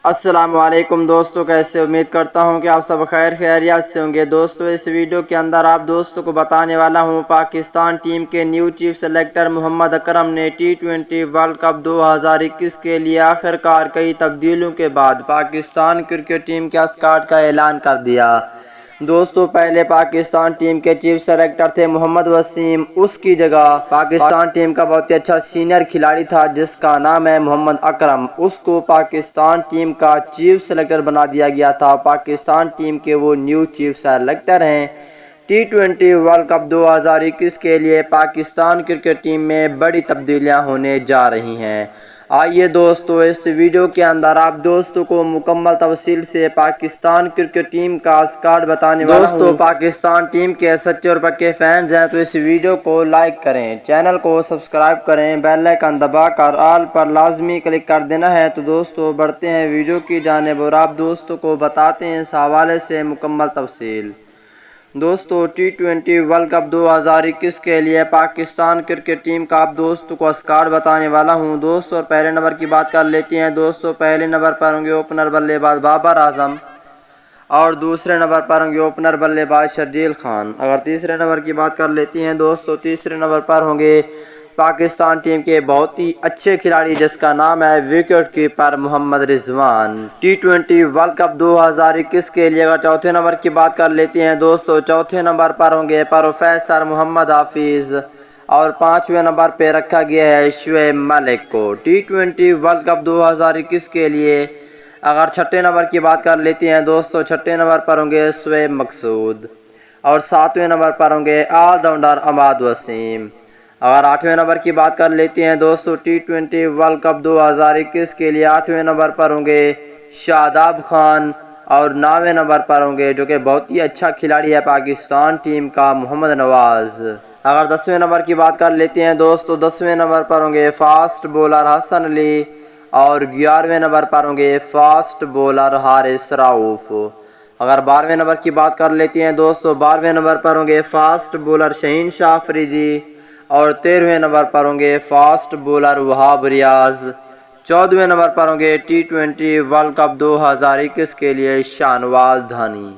السلام علیکم دوستو، کیسے؟ امید کرتا ہوں کہ آپ سب خیر خیریت سے ہوں گے۔ دوستو اس ویڈیو کے اندر آپ دوستوں کو بتانے والا ہوں پاکستان ٹیم کے نیو چیف سلیکٹر محمد اکرم نے T20 ورلڈ کپ 2021 کے لیے آخرکار کئی تبدیلیوں کے بعد پاکستان کرکٹ ٹیم کے اسکواڈ کا اعلان کر دیا۔ دوستو پہلے پاکستان ٹیم کے چیف سلیکٹر تھے محمد وسیم، اس کی جگہ پاکستان ٹیم کا بہت ہی اچھا سینئر کھلاڑی تھا جس کا نام ہے محمد اکرم، اس کو پاکستان ٹیم کا چیف سلیکٹر بنا دیا گیا تھا۔ پاکستان ٹیم کے وہ نیو چیف سلیکٹر ہیں۔ T20 ورلڈ کپ 2021 کے لیے پاکستان کرکٹ ٹیم میں بڑی تبدیلیاں ہونے جا رہی ہیں۔ آئیے دوستو اس ویڈیو کے اندر آپ دوستوں کو مکمل تفصیل سے پاکستان کرکٹ ٹیم کا اسکواڈ بتانے والا ہوں۔ دوستو پاکستان ٹیم کے سچے اور پکے فینز ہیں تو اس ویڈیو کو لائک کریں، چینل کو سبسکرائب کریں، بیل آئیکن دبا کر آل پر لازمی کلک کر دینا ہے۔ تو دوستو بڑھتے ہیں ویڈیو کی جانب اور آپ دوستوں کو بتاتے ہیں اس حوالے سے مکمل تفصیل۔ دوستو T20 ورلڈ کپ 2021 کے لیے پاکستان کرکٹ ٹیم کا آپ دوستوں کو اسکواڈ بتانے والا ہوں۔ دوستو پہلے نمبر کی بات کر لیتے ہیں۔ دوستو پہلے نمبر پر ہوں گے اوپنر بلے باز بابر اعظم اور دوسرے نمبر پر ہوں گے اوپنر بلے باز شرجیل خان۔ اگر تیسرے نمبر کی بات کر لیتے ہیں دوستو، تیسرے نمبر پر ہوں گے پاکستان ٹیم کے بہت ہی اچھے کھلاڑی جس کا نام ہے وکٹ کیپر محمد رضوان۔ T20 ورلڈ کپ 2021 کے لیے اگر چوتھے نمبر کی بات کر لیتے ہیں دوستو، چوتھے نمبر پر ہوں گے پروفیسر محمد حافظ اور پانچویں نمبر پہ رکھا گیا ہے شعیب ملک کو۔ T20 ورلڈ کپ 2021 کے لیے اگر چھٹے نمبر کی بات کر لیتے ہیں دوستو، چھٹے نمبر پر ہوں گے شعیب مقصود اور ساتویں نمبر پر ہوں گے آل راؤنڈر عماد وسیم۔ اگر آٹھویں نمبر کی بات کر لیتے ہیں دوستو، T20 ورلڈ کپ 2021 کے لیے آٹھویں نمبر پر ہوں گے شاداب خان اور نویں نمبر پر ہوں گے جو کہ بہت ہی اچھا کھلاڑی ہے پاکستان ٹیم کا محمد نواز۔ اگر 10ویں نمبر کی بات کر لیتے ہیں دوستو، 10ویں نمبر پر ہوں گے فاسٹ بولر حسن علی اور 11ویں نمبر پر ہوں گے فاسٹ بولر حارث رؤوف۔ اگر 12ویں نمبر کی بات کر لیتے ہیں دوستو، 12ویں نمبر پر ہوں گے فاسٹ بولر شہین شاہ فریدی اور 13ویں نمبر پر ہوں گے fast bowler Wahab Riaz. 14ویں number پر ہوں گے T20 ورلڈ کپ 2021 کے لیے شاہنواز دھانی۔